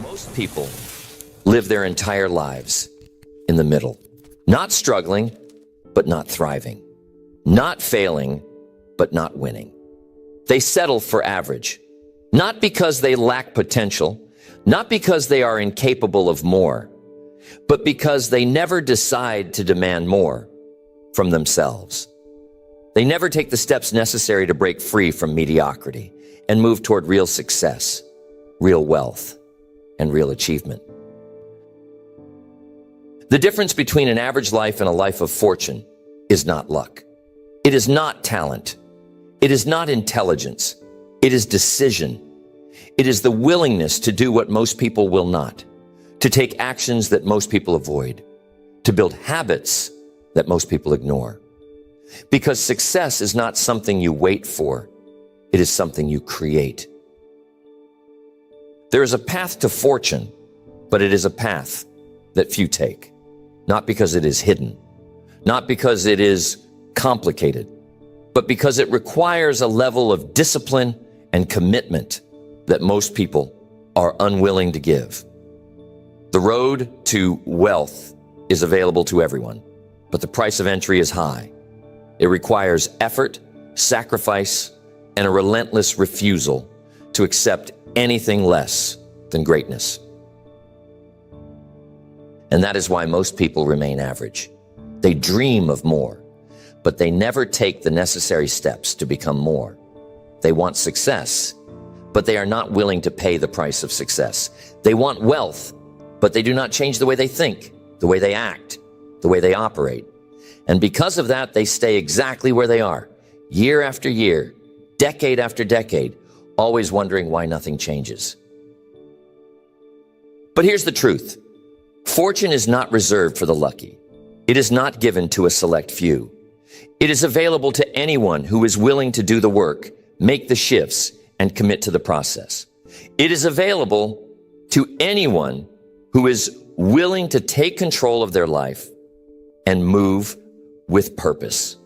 Most people live their entire lives in the middle, not struggling, but not thriving, not failing, but not winning. They settle for average, not because they lack potential, not because they are incapable of more, but because they never decide to demand more from themselves. They never take the steps necessary to break free from mediocrity and move toward real success, real wealth, and real achievement. The difference between an average life and a life of fortune is not luck. It is not talent. It is not intelligence. It is decision. It is the willingness to do what most people will not, to take actions that most people avoid, to build habits that most people ignore. Because success is not something you wait for. It is something you create. There is a path to fortune, but it is a path that few take. Not because it is hidden, not because it is complicated, but because it requires a level of discipline and commitment that most people are unwilling to give. The road to wealth is available to everyone, but the price of entry is high. It requires effort, sacrifice, and a relentless refusal to accept anything less than greatness. And that is why most people remain average. They dream of more, but they never take the necessary steps to become more. They want success, but they are not willing to pay the price of success. They want wealth, but they do not change the way they think, the way they act, the way they operate. And because of that, they stay exactly where they are, year after year, decade after decade, always wondering why nothing changes. But here's the truth. Fortune is not reserved for the lucky. It is not given to a select few. It is available to anyone who is willing to do the work, make the shifts, and commit to the process. It is available to anyone who is willing to take control of their life and move with purpose.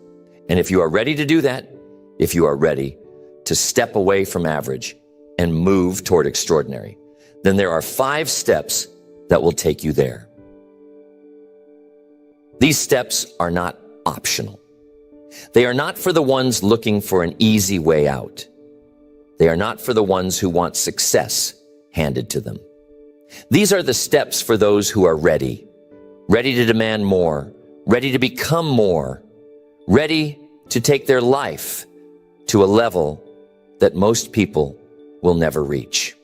And if you are ready to do that, if you are ready to step away from average and move toward extraordinary, then there are 5 steps that will take you there. These steps are not optional. They are not for the ones looking for an easy way out. They are not for the ones who want success handed to them. These are the steps for those who are ready to demand more, ready to become more, ready to take their life to a level that most people will never reach.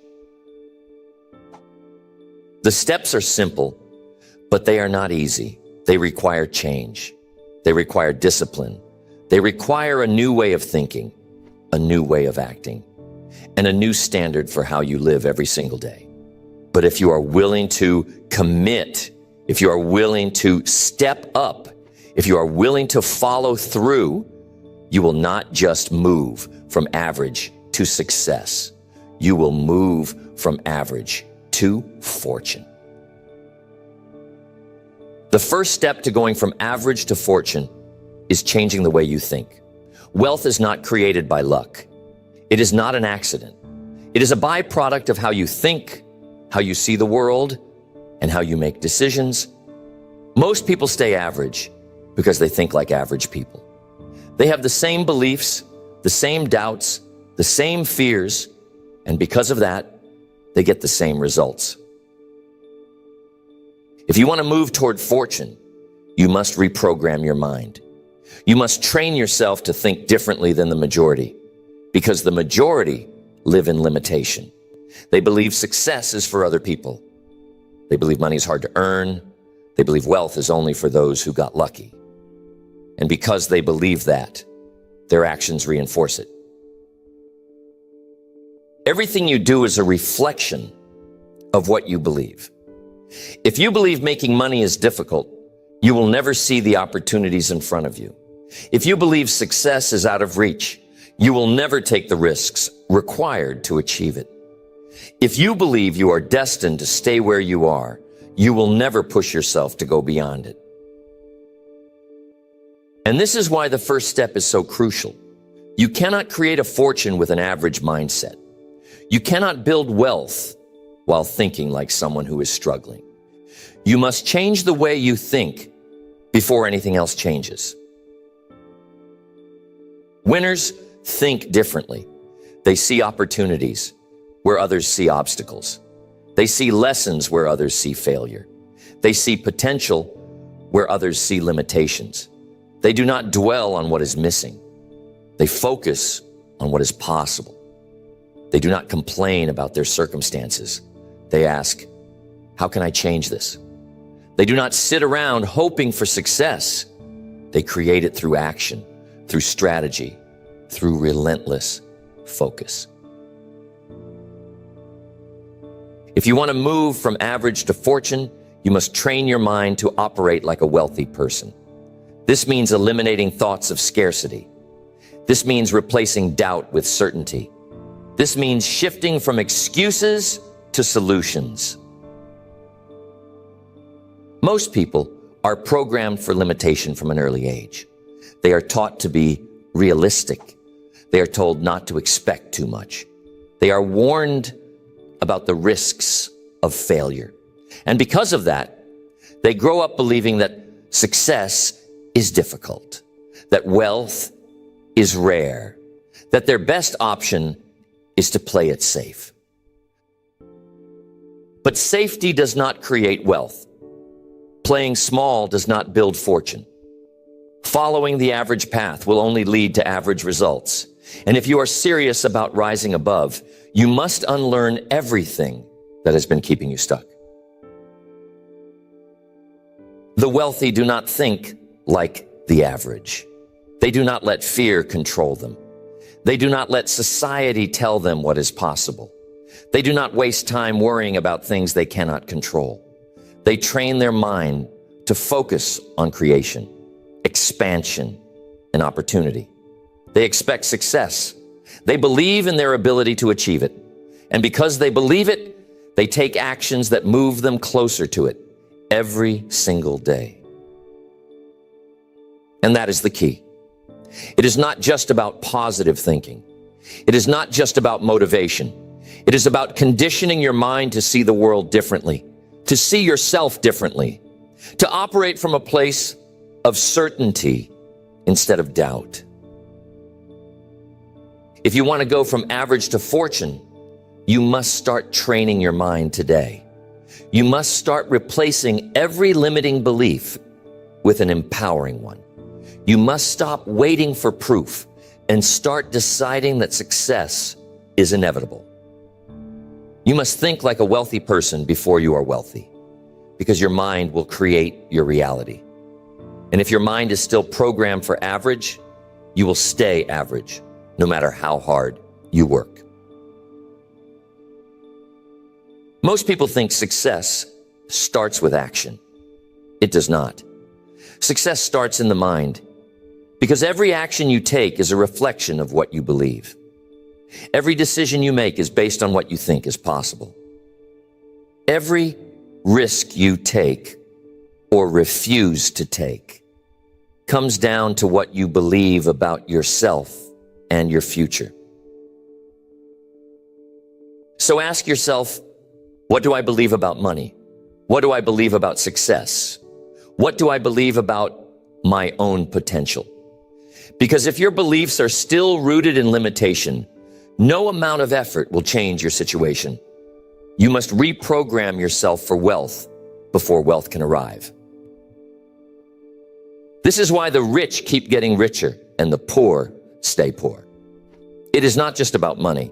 The steps are simple, but they are not easy. They require change. They require discipline. They require a new way of thinking, a new way of acting, and a new standard for how you live every single day. But if you are willing to commit, if you are willing to step up, if you are willing to follow through, you will not just move from average to success. You will move from average to fortune. The first step to going from average to fortune is changing the way you think. Wealth is not created by luck. It is not an accident. It is a byproduct of how you think, how you see the world, and how you make decisions. Most people stay average because they think like average people. They have the same beliefs, the same doubts, the same fears, and because of that, they get the same results. If you want to move toward fortune, you must reprogram your mind. You must train yourself to think differently than the majority, because the majority live in limitation. They believe success is for other people. They believe money is hard to earn. They believe wealth is only for those who got lucky. And because they believe that, their actions reinforce it. Everything you do is a reflection of what you believe. If you believe making money is difficult, you will never see the opportunities in front of you. If you believe success is out of reach, you will never take the risks required to achieve it. If you believe you are destined to stay where you are, you will never push yourself to go beyond it. And this is why the first step is so crucial. You cannot create a fortune with an average mindset. You cannot build wealth while thinking like someone who is struggling. You must change the way you think before anything else changes. Winners think differently. They see opportunities where others see obstacles. They see lessons where others see failure. They see potential where others see limitations. They do not dwell on what is missing. They focus on what is possible. They do not complain about their circumstances. They ask, how can I change this? They do not sit around hoping for success. They create it through action, through strategy, through relentless focus. If you want to move from average to fortune, you must train your mind to operate like a wealthy person. This means eliminating thoughts of scarcity. This means replacing doubt with certainty. This means shifting from excuses to solutions. Most people are programmed for limitation from an early age. They are taught to be realistic. They are told not to expect too much. They are warned about the risks of failure. And because of that, they grow up believing that success is difficult, that wealth is rare, that their best option is to play it safe. But safety does not create wealth. Playing small does not build fortune. Following the average path will only lead to average results. And if you are serious about rising above, you must unlearn everything that has been keeping you stuck. The wealthy do not think like the average. They do not let fear control them. They do not let society tell them what is possible. They do not waste time worrying about things they cannot control. They train their mind to focus on creation, expansion, and opportunity. They expect success. They believe in their ability to achieve it. And because they believe it, they take actions that move them closer to it every single day. And that is the key. It is not just about positive thinking. It is not just about motivation. It is about conditioning your mind to see the world differently, to see yourself differently, to operate from a place of certainty instead of doubt. If you want to go from average to fortune, you must start training your mind today. You must start replacing every limiting belief with an empowering one. You must stop waiting for proof and start deciding that success is inevitable. You must think like a wealthy person before you are wealthy, because your mind will create your reality. And if your mind is still programmed for average, you will stay average, no matter how hard you work. Most people think success starts with action. It does not. Success starts in the mind, because every action you take is a reflection of what you believe. Every decision you make is based on what you think is possible. Every risk you take or refuse to take comes down to what you believe about yourself and your future. So ask yourself, what do I believe about money? What do I believe about success? What do I believe about my own potential? Because if your beliefs are still rooted in limitation, no amount of effort will change your situation. You must reprogram yourself for wealth before wealth can arrive. This is why the rich keep getting richer and the poor stay poor. It is not just about money.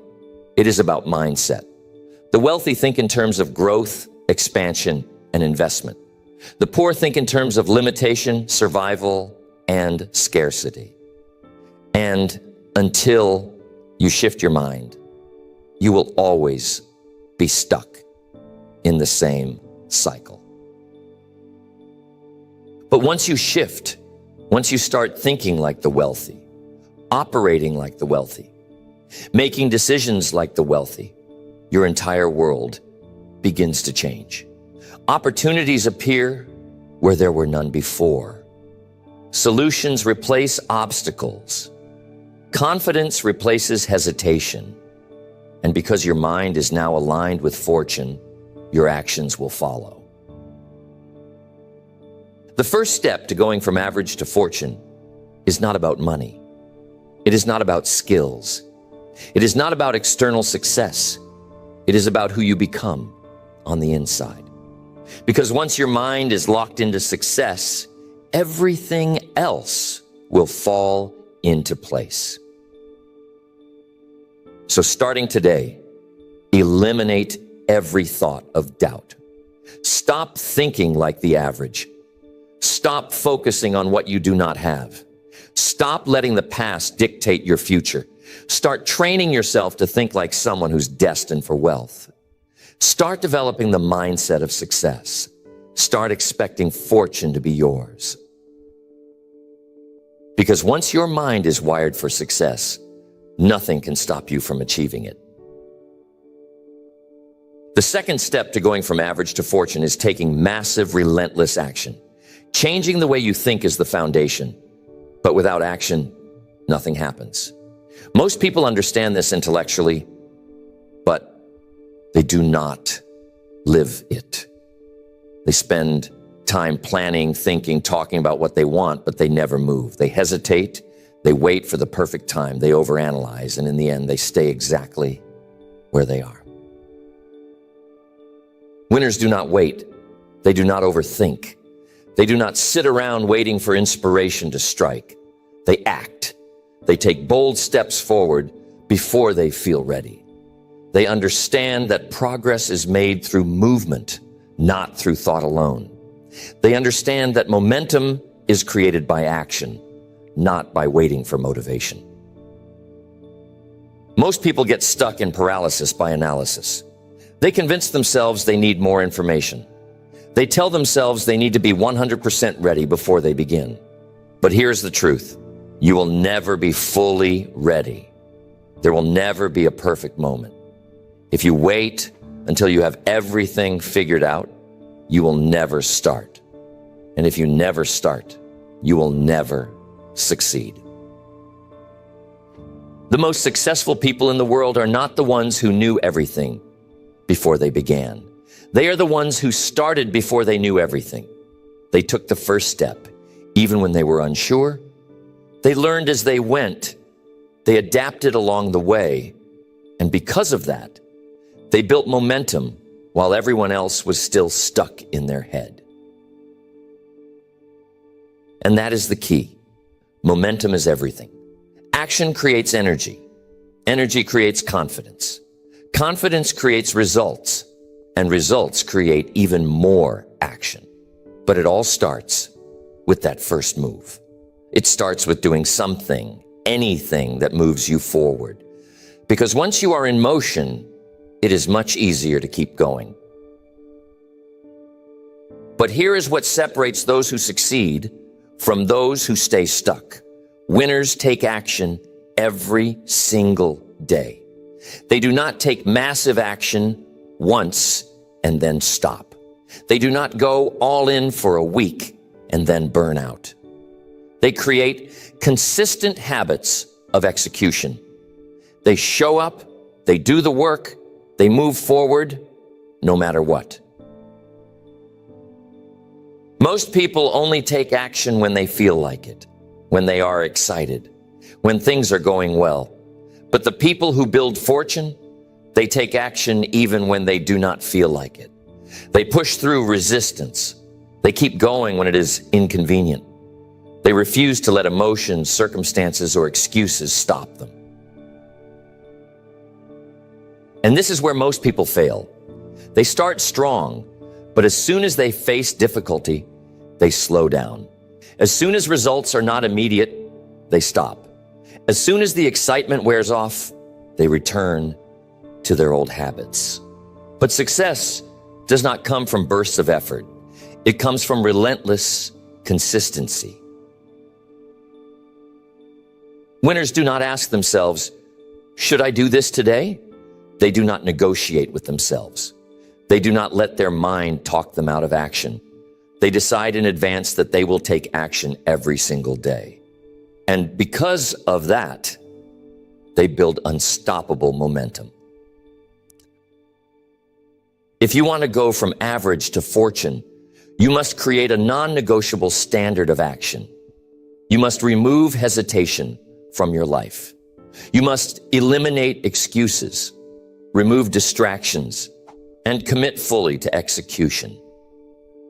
It is about mindset. The wealthy think in terms of growth, expansion, and investment. The poor think in terms of limitation, survival, and scarcity. And until you shift your mind, you will always be stuck in the same cycle. But once you shift, once you start thinking like the wealthy, operating like the wealthy, making decisions like the wealthy, your entire world begins to change. Opportunities appear where there were none before. Solutions replace obstacles. Confidence replaces hesitation. And because your mind is now aligned with fortune, your actions will follow. The first step to going from average to fortune is not about money. It is not about skills. It is not about external success. It is about who you become on the inside. Because once your mind is locked into success, everything else will fall into place. So starting today, eliminate every thought of doubt. Stop thinking like the average. Stop focusing on what you do not have. Stop letting the past dictate your future. Start training yourself to think like someone who's destined for wealth. Start developing the mindset of success. Start expecting fortune to be yours. Because once your mind is wired for success, nothing can stop you from achieving it. The second step to going from average to fortune is taking massive, relentless action. Changing the way you think is the foundation, but without action, nothing happens. Most people understand this intellectually, but they do not live it. They spend time planning, thinking, talking about what they want, but they never move. They hesitate, they wait for the perfect time, they overanalyze, and in the end, they stay exactly where they are. Winners do not wait. They do not overthink. They do not sit around waiting for inspiration to strike. They act. They take bold steps forward before they feel ready. They understand that progress is made through movement, not through thought alone. They understand that momentum is created by action, not by waiting for motivation. Most people get stuck in paralysis by analysis. They convince themselves they need more information. They tell themselves they need to be 100% ready before they begin. But here's the truth. You will never be fully ready. There will never be a perfect moment. If you wait until you have everything figured out, you will never start. And if you never start, you will never succeed. The most successful people in the world are not the ones who knew everything before they began. They are the ones who started before they knew everything. They took the first step, even when they were unsure. They learned as they went. They adapted along the way. And because of that, they built momentum while everyone else was still stuck in their head. And that is the key. Momentum is everything. Action creates energy. Energy creates confidence. Confidence creates results. And results create even more action. But it all starts with that first move. It starts with doing something, anything that moves you forward. Because once you are in motion, it is much easier to keep going. But here is what separates those who succeed from those who stay stuck. Winners take action every single day. They do not take massive action once and then stop. They do not go all in for a week and then burn out. They create consistent habits of execution. They show up, they do the work, they move forward no matter what. Most people only take action when they feel like it, when they are excited, when things are going well. But the people who build fortune, they take action even when they do not feel like it. They push through resistance. They keep going when it is inconvenient. They refuse to let emotions, circumstances, or excuses stop them. And this is where most people fail. They start strong, but as soon as they face difficulty, they slow down. As soon as results are not immediate, they stop. As soon as the excitement wears off, they return to their old habits. But success does not come from bursts of effort. It comes from relentless consistency. Winners do not ask themselves, should I do this today? They do not negotiate with themselves. They do not let their mind talk them out of action. They decide in advance that they will take action every single day. And because of that, they build unstoppable momentum. If you want to go from average to fortune, you must create a non-negotiable standard of action. You must remove hesitation from your life. You must eliminate excuses, remove distractions, and commit fully to execution.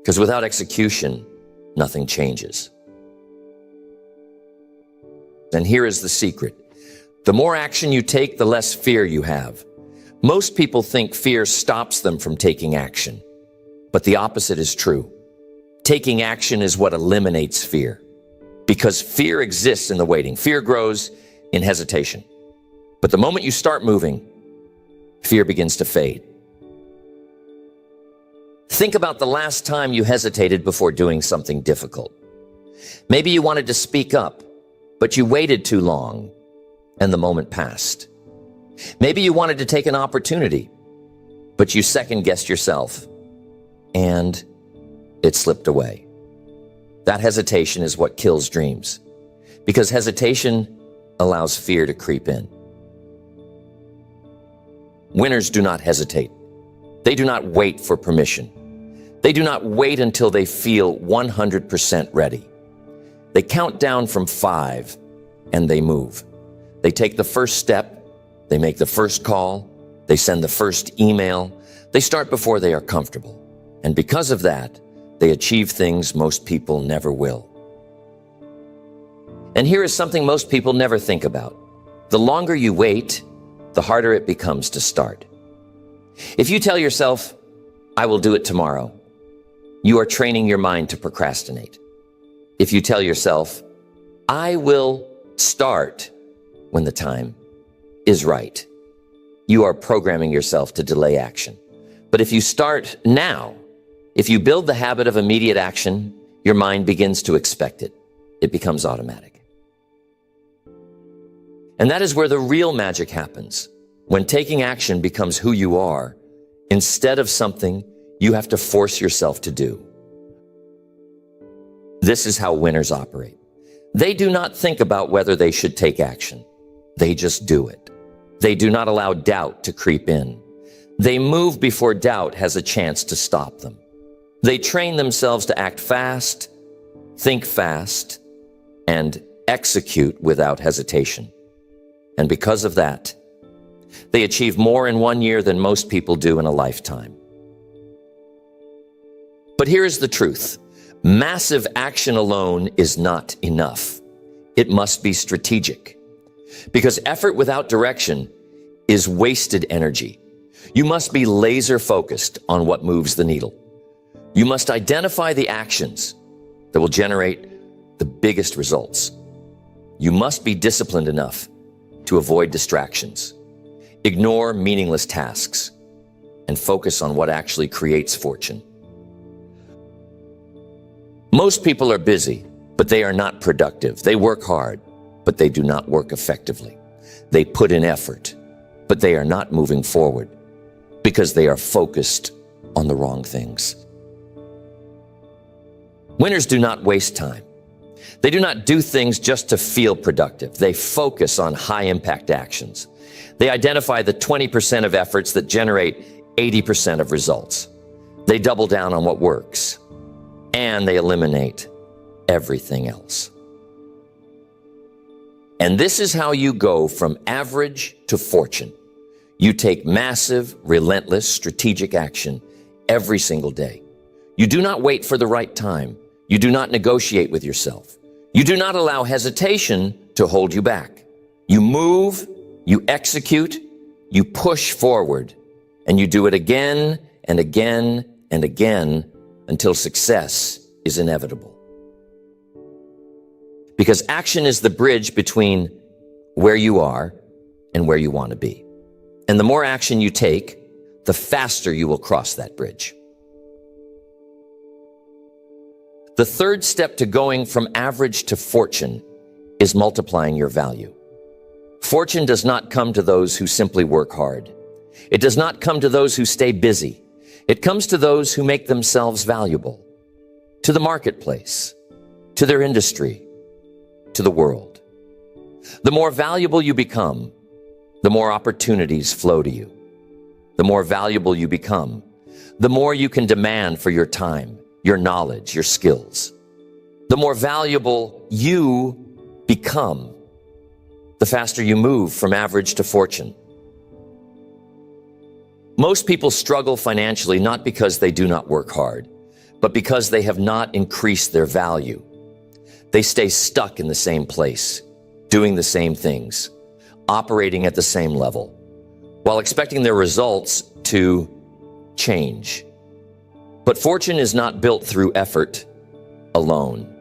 Because without execution, nothing changes. And here is the secret. The more action you take, the less fear you have. Most people think fear stops them from taking action, but the opposite is true. Taking action is what eliminates fear, because fear exists in the waiting. Fear grows in hesitation. But the moment you start moving, fear begins to fade. Think about the last time you hesitated before doing something difficult. Maybe you wanted to speak up, but you waited too long and the moment passed. Maybe you wanted to take an opportunity, but you second-guessed yourself and it slipped away. That hesitation is what kills dreams, because hesitation allows fear to creep in. Winners do not hesitate. They do not wait for permission. They do not wait until they feel 100% ready. They count down from 5 and they move. They take the first step. They make the first call. They send the first email. They start before they are comfortable. And because of that, they achieve things most people never will. And here is something most people never think about. The longer you wait, the harder it becomes to start. If you tell yourself, I will do it tomorrow, you are training your mind to procrastinate. If you tell yourself, I will start when the time is right, you are programming yourself to delay action. But if you start now, if you build the habit of immediate action, your mind begins to expect it. It becomes automatic. And that is where the real magic happens. When taking action becomes who you are, instead of something you have to force yourself to do. This is how winners operate. They do not think about whether they should take action. They just do it. They do not allow doubt to creep in. They move before doubt has a chance to stop them. They train themselves to act fast, think fast, and execute without hesitation. And because of that, they achieve more in 1 year than most people do in a lifetime. But here is the truth. Massive action alone is not enough. It must be strategic. Because effort without direction is wasted energy. You must be laser focused on what moves the needle. You must identify the actions that will generate the biggest results. You must be disciplined enough to avoid distractions, ignore meaningless tasks, and focus on what actually creates fortune. Most people are busy, but they are not productive. They work hard, but they do not work effectively. They put in effort, but they are not moving forward because they are focused on the wrong things. Winners do not waste time. They do not do things just to feel productive. They focus on high-impact actions. They identify the 20% of efforts that generate 80% of results. They double down on what works, and they eliminate everything else. And this is how you go from average to fortune. You take massive, relentless, strategic action every single day. You do not wait for the right time. You do not negotiate with yourself. You do not allow hesitation to hold you back. You move, you execute, you push forward, and you do it again and again and again until success is inevitable. Because action is the bridge between where you are and where you want to be. And the more action you take, the faster you will cross that bridge. The third step to going from average to fortune is multiplying your value. Fortune does not come to those who simply work hard. It does not come to those who stay busy. It comes to those who make themselves valuable, to the marketplace, to their industry, to the world. The more valuable you become, the more opportunities flow to you. The more valuable you become, the more you can demand for your time, your knowledge, your skills. The more valuable you become, the faster you move from average to fortune. Most people struggle financially not because they do not work hard, but because they have not increased their value. They stay stuck in the same place, doing the same things, operating at the same level, while expecting their results to change. But fortune is not built through effort alone.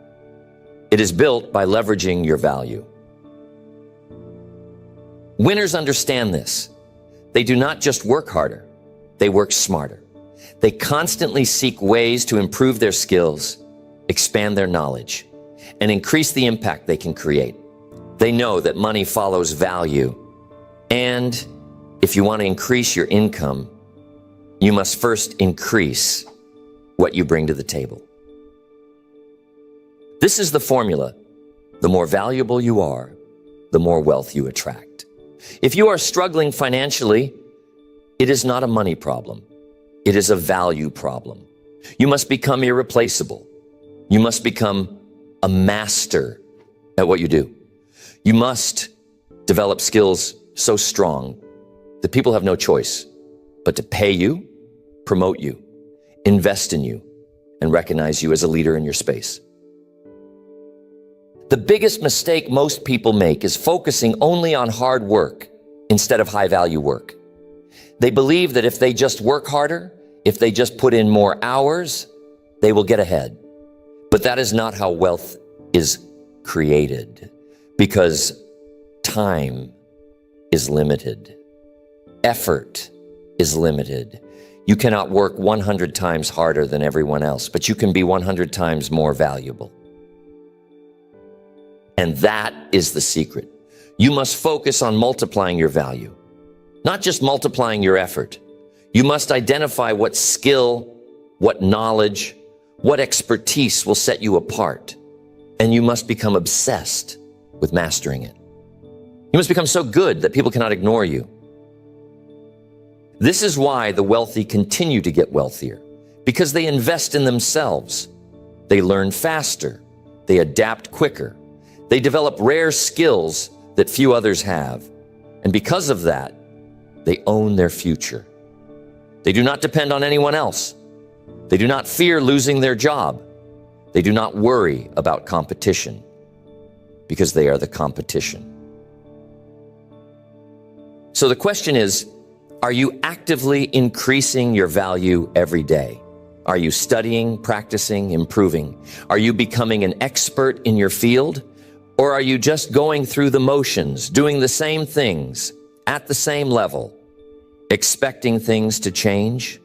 It is built by leveraging your value. Winners understand this. They do not just work harder, they work smarter. They constantly seek ways to improve their skills, expand their knowledge, and increase the impact they can create. They know that money follows value, and if you want to increase your income, you must first increase what you bring to the table. This is the formula. The more valuable you are, the more wealth you attract. If you are struggling financially, it is not a money problem. It is a value problem. You must become irreplaceable. You must become a master at what you do. You must develop skills so strong that people have no choice but to pay you, promote you, invest in you, and recognize you as a leader in your space. The biggest mistake most people make is focusing only on hard work instead of high-value work. They believe that if they just work harder, if they just put in more hours, they will get ahead. But that is not how wealth is created, because time is limited. Effort is limited. You cannot work 100 times harder than everyone else, but you can be 100 times more valuable. And that is the secret. You must focus on multiplying your value, not just multiplying your effort. You must identify what skill, what knowledge, what expertise will set you apart. And you must become obsessed with mastering it. You must become so good that people cannot ignore you. This is why the wealthy continue to get wealthier, because they invest in themselves. They learn faster. They adapt quicker. They develop rare skills that few others have. And because of that, they own their future. They do not depend on anyone else. They do not fear losing their job. They do not worry about competition, because they are the competition. So the question is, are you actively increasing your value every day? Are you studying, practicing, improving? Are you becoming an expert in your field? Or are you just going through the motions, doing the same things at the same level, expecting things to change?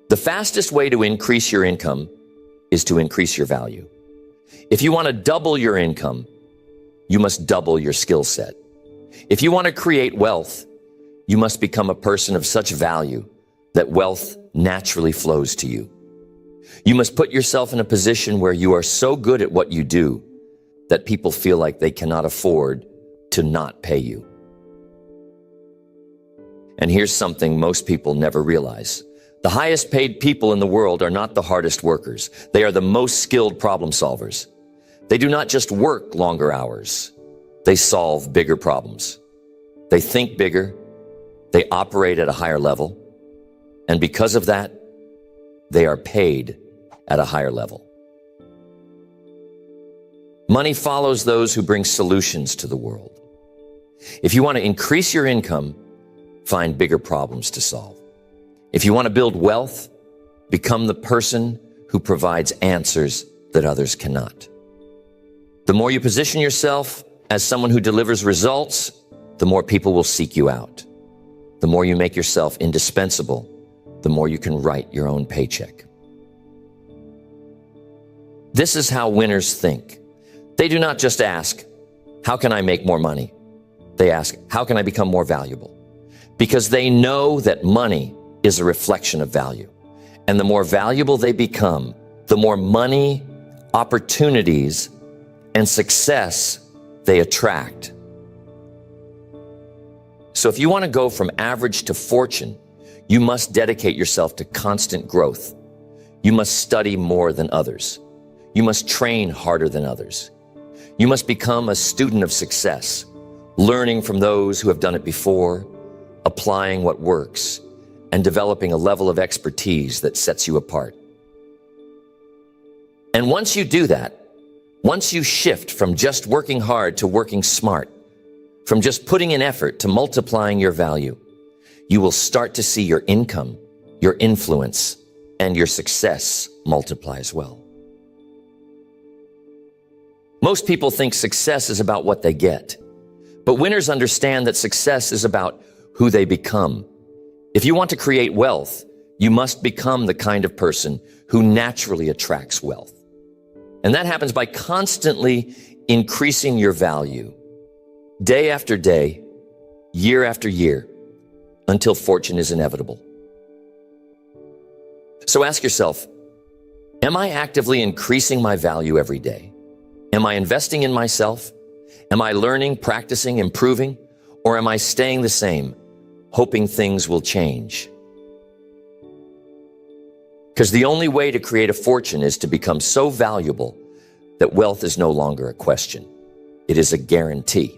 The fastest way to increase your income is to increase your value. If you want to double your income, you must double your skill set. If you want to create wealth, you must become a person of such value that wealth naturally flows to you. You must put yourself in a position where you are so good at what you do that people feel like they cannot afford to not pay you. And here's something most people never realize. The highest paid people in the world are not the hardest workers. They are the most skilled problem solvers. They do not just work longer hours. They solve bigger problems. They think bigger. They operate at a higher level. And because of that, they are paid at a higher level. Money follows those who bring solutions to the world. If you want to increase your income, find bigger problems to solve. If you want to build wealth, become the person who provides answers that others cannot. The more you position yourself as someone who delivers results, the more people will seek you out. The more you make yourself indispensable, the more you can write your own paycheck. This is how winners think. They do not just ask, how can I make more money? They ask, how can I become more valuable? Because they know that money is a reflection of value. And the more valuable they become, the more money, opportunities, and success they attract. So if you want to go from average to fortune, You must dedicate yourself to constant growth. You must study more than others. You must train harder than others. You must become a student of success, learning from those who have done it before, applying what works, and developing a level of expertise that sets you apart. And once you do that, once you shift from just working hard to working smart, from just putting in effort to multiplying your value, you will start to see your income, your influence, and your success multiply as well. Most people think success is about what they get, but winners understand that success is about who they become. If you want to create wealth, you must become the kind of person who naturally attracts wealth. And that happens by constantly increasing your value, day after day, year after year, until fortune is inevitable. So ask yourself, am I actively increasing my value every day? Am I investing in myself? Am I learning, practicing, improving? Or am I staying the same, hoping things will change? Because the only way to create a fortune is to become so valuable that wealth is no longer a question. It is a guarantee.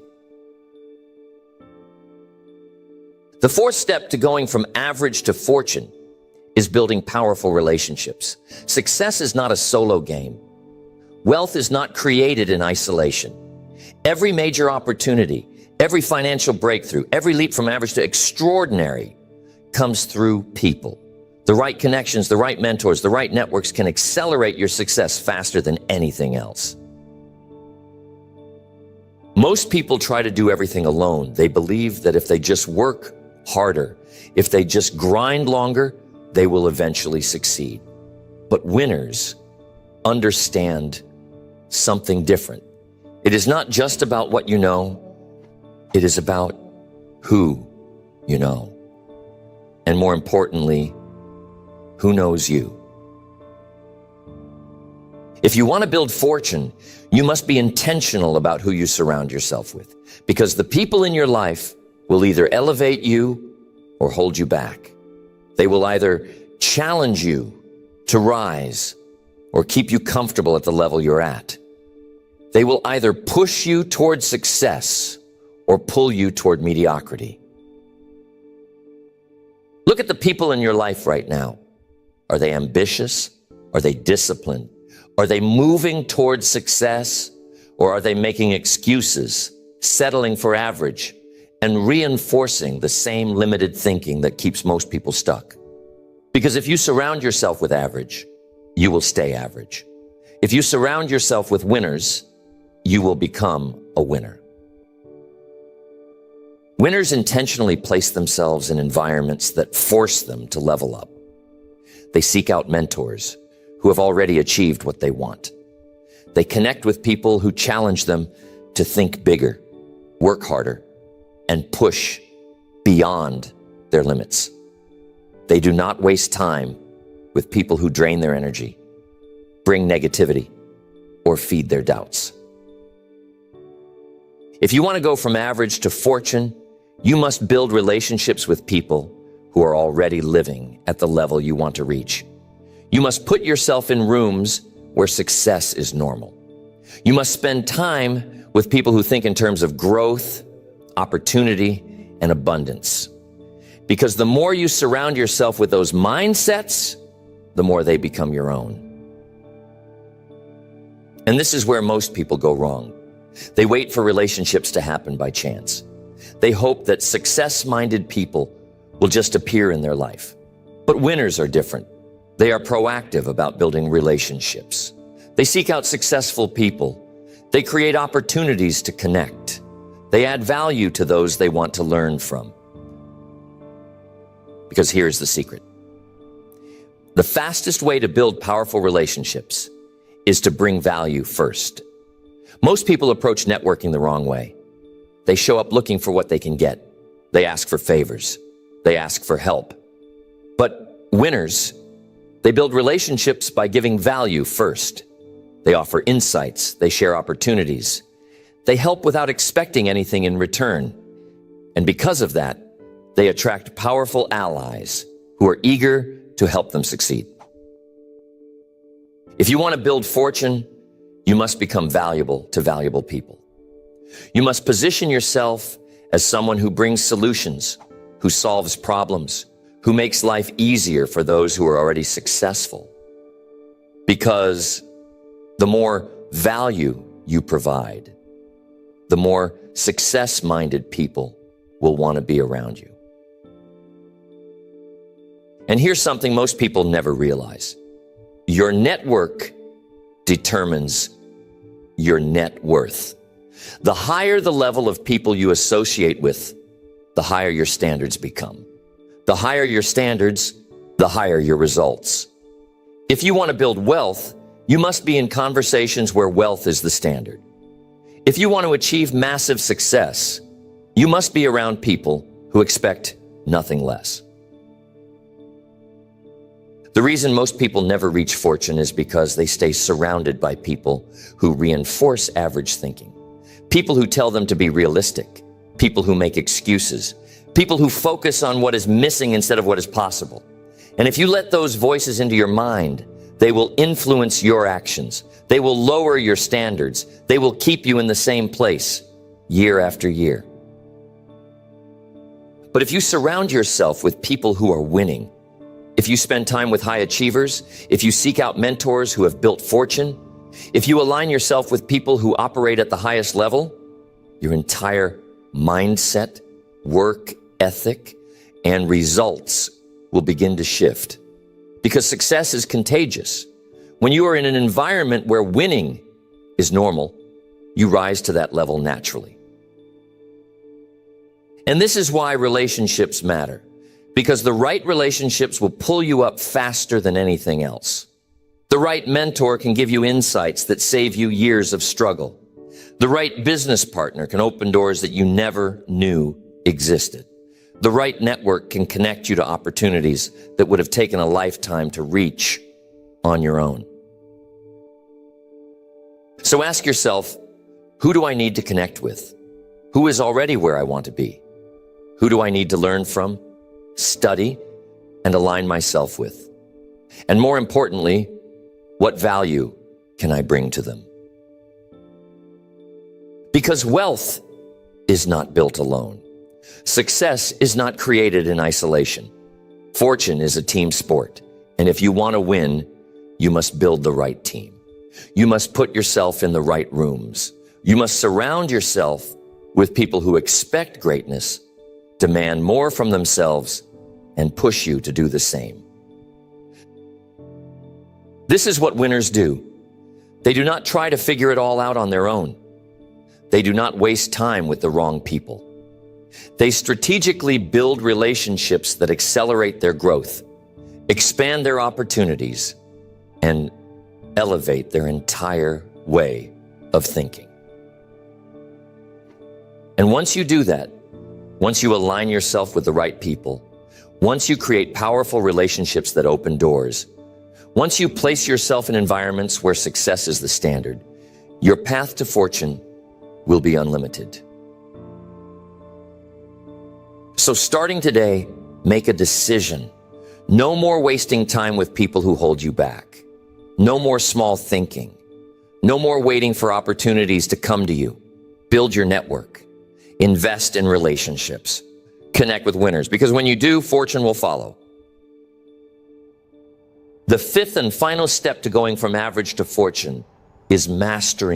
The fourth step to going from average to fortune is building powerful relationships. Success is not a solo game. Wealth is not created in isolation. Every major opportunity, every financial breakthrough, every leap from average to extraordinary comes through people. The right connections, the right mentors, the right networks can accelerate your success faster than anything else. Most people try to do everything alone. They believe that if they just work harder, if they just grind longer, they will eventually succeed. But winners understand something different. It is not just about what you know, it is about who you know. And more importantly, who knows you. If you want to build fortune, you must be intentional about who you surround yourself with, because the people in your life will either elevate you or hold you back. They will either challenge you to rise or keep you comfortable at the level you're at. They will either push you toward success or pull you toward mediocrity. Look at the people in your life right now. Are they ambitious? Are they disciplined? Are they moving towards success? Or are they making excuses, settling for average, and reinforcing the same limited thinking that keeps most people stuck? Because if you surround yourself with average, you will stay average. If you surround yourself with winners, you will become a winner. Winners intentionally place themselves in environments that force them to level up. They seek out mentors who have already achieved what they want. They connect with people who challenge them to think bigger, work harder, and push beyond their limits. They do not waste time with people who drain their energy, bring negativity, or feed their doubts. If you want to go from average to fortune, you must build relationships with people who are already living at the level you want to reach. You must put yourself in rooms where success is normal. You must spend time with people who think in terms of growth, opportunity, and abundance. Because the more you surround yourself with those mindsets, the more they become your own. And this is where most people go wrong. They wait for relationships to happen by chance. They hope that success-minded people will just appear in their life. But winners are different. They are proactive about building relationships. They seek out successful people. They create opportunities to connect. They add value to those they want to learn from. Because here's the secret. The fastest way to build powerful relationships is to bring value first. Most people approach networking the wrong way. They show up looking for what they can get. They ask for favors. They ask for help. But winners, they build relationships by giving value first. They offer insights. They share opportunities. They help without expecting anything in return. And because of that, they attract powerful allies who are eager to help them succeed. If you want to build fortune, you must become valuable to valuable people. You must position yourself as someone who brings solutions, who solves problems, who makes life easier for those who are already successful. Because the more value you provide, the more success-minded people will want to be around you. And here's something most people never realize. Your network determines your net worth. The higher the level of people you associate with, the higher your standards become. The higher your standards, the higher your results. If you want to build wealth, you must be in conversations where wealth is the standard. If you want to achieve massive success, you must be around people who expect nothing less. The reason most people never reach fortune is because they stay surrounded by people who reinforce average thinking. People who tell them to be realistic. People who make excuses. People who focus on what is missing instead of what is possible. And if you let those voices into your mind, they will influence your actions. They will lower your standards. They will keep you in the same place year after year. But if you surround yourself with people who are winning, if you spend time with high achievers, if you seek out mentors who have built fortune, if you align yourself with people who operate at the highest level, your entire mindset, work ethic, and results will begin to shift. Because success is contagious. When you are in an environment where winning is normal, you rise to that level naturally. And this is why relationships matter. Because the right relationships will pull you up faster than anything else. The right mentor can give you insights that save you years of struggle. The right business partner can open doors that you never knew existed. The right network can connect you to opportunities that would have taken a lifetime to reach on your own. So ask yourself, who do I need to connect with? Who is already where I want to be? Who do I need to learn from, study, and align myself with? And more importantly, what value can I bring to them? Because wealth is not built alone. Success is not created in isolation. Fortune is a team sport. And if you want to win, you must build the right team. You must put yourself in the right rooms. You must surround yourself with people who expect greatness, demand more from themselves, and push you to do the same. This is what winners do. They do not try to figure it all out on their own. They do not waste time with the wrong people. They strategically build relationships that accelerate their growth, expand their opportunities, and elevate their entire way of thinking. And once you do that, once you align yourself with the right people, once you create powerful relationships that open doors, once you place yourself in environments where success is the standard, your path to fortune will be unlimited. So starting today, make a decision. No more wasting time with people who hold you back. No more small thinking. No more waiting for opportunities to come to you. Build your network. Invest in relationships. Connect with winners, because when you do, fortune will follow. The fifth and final step to going from average to fortune is mastering